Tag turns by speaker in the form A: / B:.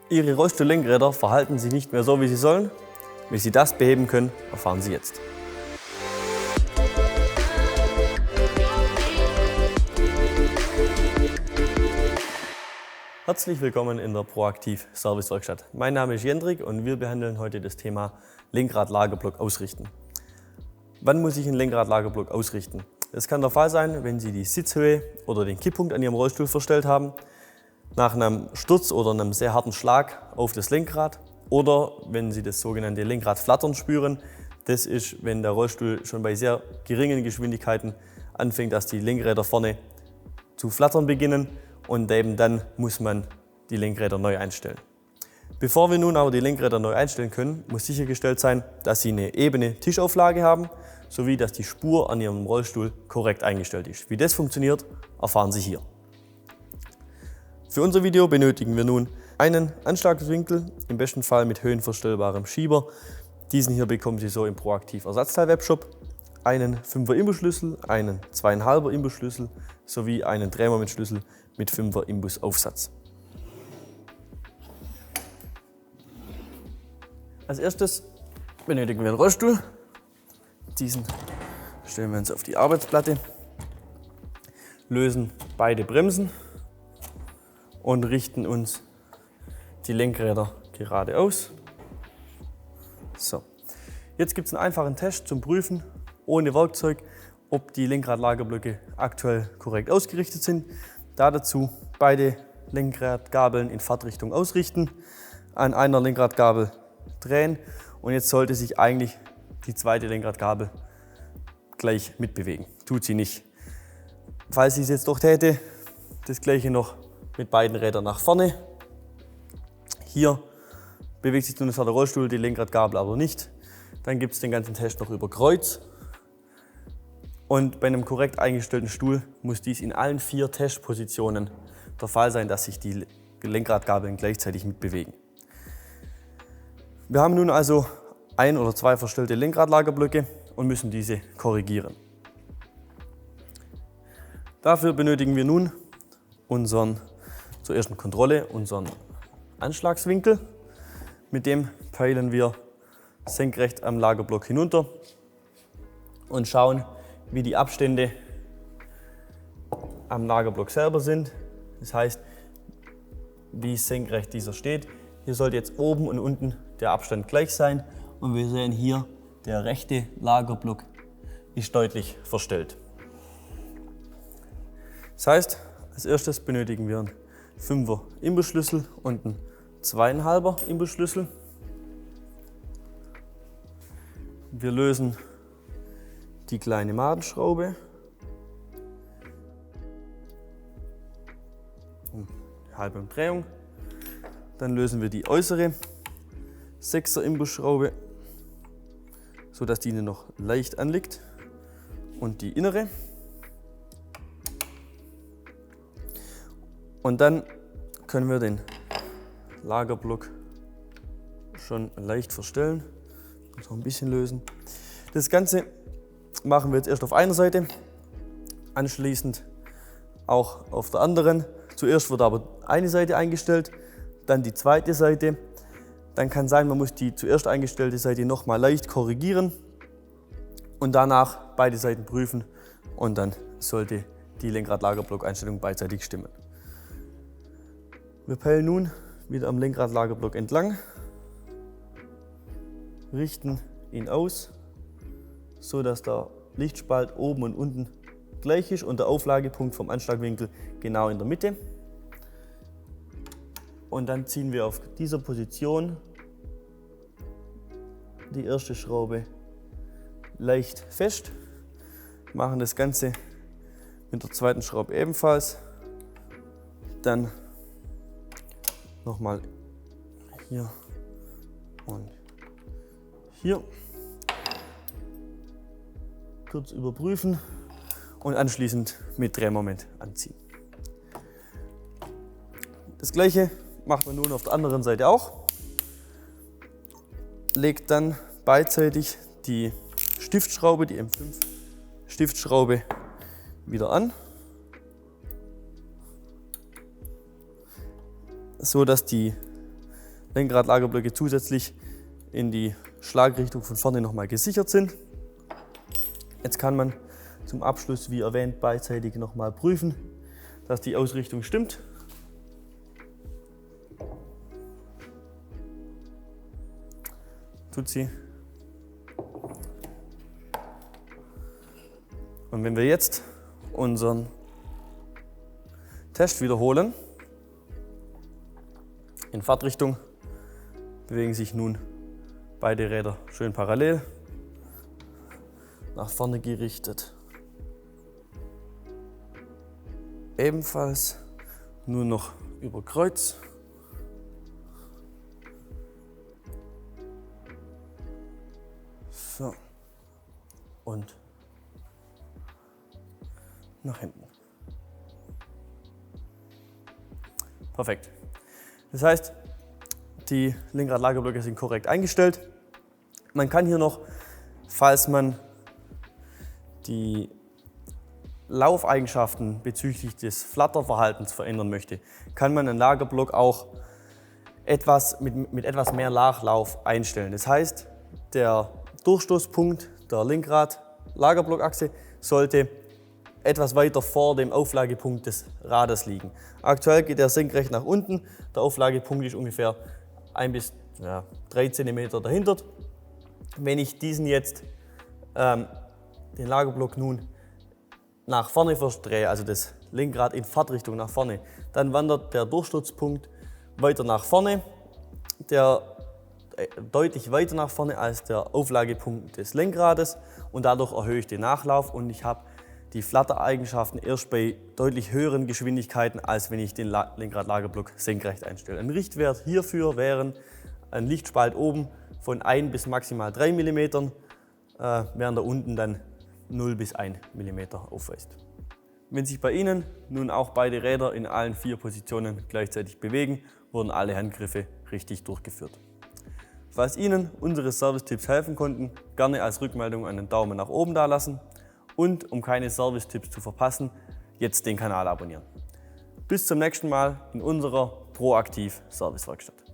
A: Ihre Rollstuhl-Lenkräder verhalten sich nicht mehr so, wie sie sollen. Wie Sie das beheben können, erfahren Sie jetzt. Herzlich willkommen in der Proaktiv Service Werkstatt. Mein Name ist Jendrik und wir behandeln heute das Thema Lenkrad-Lagerblock ausrichten. Wann muss ich einen Lenkrad-Lagerblock ausrichten? Das kann der Fall sein, wenn Sie die Sitzhöhe oder den Kipppunkt an Ihrem Rollstuhl verstellt haben, nach einem Sturz oder einem sehr harten Schlag auf das Lenkrad oder wenn Sie das sogenannte Lenkradflattern spüren. Das ist, wenn der Rollstuhl schon bei sehr geringen Geschwindigkeiten anfängt, dass die Lenkräder vorne zu flattern beginnen und eben dann muss man die Lenkräder neu einstellen. Bevor wir nun aber die Lenkräder neu einstellen können, muss sichergestellt sein, dass Sie eine ebene Tischauflage haben, sowie dass die Spur an Ihrem Rollstuhl korrekt eingestellt ist. Wie das funktioniert, erfahren Sie hier. Für unser Video benötigen wir nun einen Anschlagswinkel, im besten Fall mit höhenverstellbarem Schieber. Diesen hier bekommen Sie so im Proaktiv Ersatzteil-Webshop. Einen 5er Imbusschlüssel, einen 2,5er Imbusschlüssel sowie einen Drehmomentschlüssel mit 5er Imbusaufsatz. Als erstes benötigen wir einen Rollstuhl. Diesen stellen wir uns auf die Arbeitsplatte, lösen beide Bremsen und richten uns die Lenkräder geradeaus. So. Jetzt gibt es einen einfachen Test zum Prüfen, ohne Werkzeug, ob die Lenkradlagerblöcke aktuell korrekt ausgerichtet sind. Dazu beide Lenkradgabeln in Fahrtrichtung ausrichten, an einer Lenkradgabel drehen und jetzt sollte sich eigentlich die zweite Lenkradgabel gleich mitbewegen. Tut sie nicht. Falls sie es jetzt doch täte, das gleiche noch mit beiden Rädern nach vorne. Hier bewegt sich nun der Rollstuhl, die Lenkradgabel aber nicht. Dann gibt es den ganzen Test noch über Kreuz. Und bei einem korrekt eingestellten Stuhl muss dies in allen 4 Testpositionen der Fall sein, dass sich die Lenkradgabeln gleichzeitig mitbewegen. Wir haben nun also 1 oder 2 verstellte Lenkradlagerblöcke und müssen diese korrigieren. Dafür benötigen wir nun zur ersten Kontrolle unseren Anschlagswinkel. Mit dem peilen wir senkrecht am Lagerblock hinunter und schauen, wie die Abstände am Lagerblock selber sind. Das heißt, wie senkrecht dieser steht. Hier sollte jetzt oben und unten der Abstand gleich sein und wir sehen hier, der rechte Lagerblock ist deutlich verstellt. Das heißt, als erstes benötigen wir einen 5er Imbusschlüssel und einen 2,5er Imbusschlüssel. Wir lösen die kleine Madenschraube. Halbe Umdrehung. Dann lösen wir die äußere 6er Imbusschraube, sodass die noch leicht anliegt. Und die innere. Und dann können wir den Lagerblock schon leicht verstellen. Noch ein bisschen lösen. Das Ganze machen wir jetzt erst auf einer Seite, anschließend auch auf der anderen. Zuerst wird aber eine Seite eingestellt, dann die zweite Seite. Dann kann sein, man muss die zuerst eingestellte Seite nochmal leicht korrigieren und danach beide Seiten prüfen und dann sollte die Lenkradlagerblock-Einstellung beidseitig stimmen. Wir peilen nun wieder am Lenkradlagerblock entlang, richten ihn aus, so dass der Lichtspalt oben und unten gleich ist und der Auflagepunkt vom Anschlagwinkel genau in der Mitte. Und dann ziehen wir auf dieser Position die erste Schraube leicht fest, machen das Ganze mit der zweiten Schraube ebenfalls. Dann nochmal hier und hier. Kurz überprüfen und anschließend mit Drehmoment anziehen. Das gleiche macht man nun auf der anderen Seite auch. Legt dann beidseitig die Stiftschraube, die M5 Stiftschraube wieder an, so dass die Lenkradlagerblöcke zusätzlich in die Schlagrichtung von vorne nochmal gesichert sind. Jetzt kann man zum Abschluss, wie erwähnt, beidseitig nochmal prüfen, dass die Ausrichtung stimmt. Tut sie. Und wenn wir jetzt unseren Test wiederholen, in Fahrtrichtung, bewegen sich nun beide Räder schön parallel, nach vorne gerichtet. Ebenfalls nur noch über Kreuz. So. Und nach hinten. Perfekt. Das heißt, die Lenkradlagerblöcke sind korrekt eingestellt. Man kann hier noch, falls man die Laufeigenschaften bezüglich des Flatterverhaltens verändern möchte, kann man einen Lagerblock auch mit etwas mehr Nachlauf einstellen. Das heißt, der Durchstoßpunkt der Lenkrad-Lagerblickachse sollte etwas weiter vor dem Auflagepunkt des Rades liegen. Aktuell geht er senkrecht nach unten, der Auflagepunkt ist ungefähr 1 bis 3 cm dahinter. Wenn ich diesen jetzt, den Lagerblock nun nach vorne verdrehe, also das Lenkrad in Fahrtrichtung nach vorne, dann wandert der Durchsturzpunkt weiter nach vorne, deutlich weiter nach vorne als der Auflagepunkt des Lenkrades, und dadurch erhöhe ich den Nachlauf und ich habe die Flattereigenschaften erst bei deutlich höheren Geschwindigkeiten, als wenn ich den Lenkradlagerblock senkrecht einstelle. Ein Richtwert hierfür wären ein Lichtspalt oben von 1 bis maximal 3 mm, während er unten dann 0 bis 1 mm aufweist. Wenn sich bei Ihnen nun auch beide Räder in allen 4 Positionen gleichzeitig bewegen, wurden alle Handgriffe richtig durchgeführt. Falls Ihnen unsere Service-Tipps helfen konnten, gerne als Rückmeldung einen Daumen nach oben dalassen und um keine Service-Tipps zu verpassen, jetzt den Kanal abonnieren. Bis zum nächsten Mal in unserer Proaktiv Servicewerkstatt.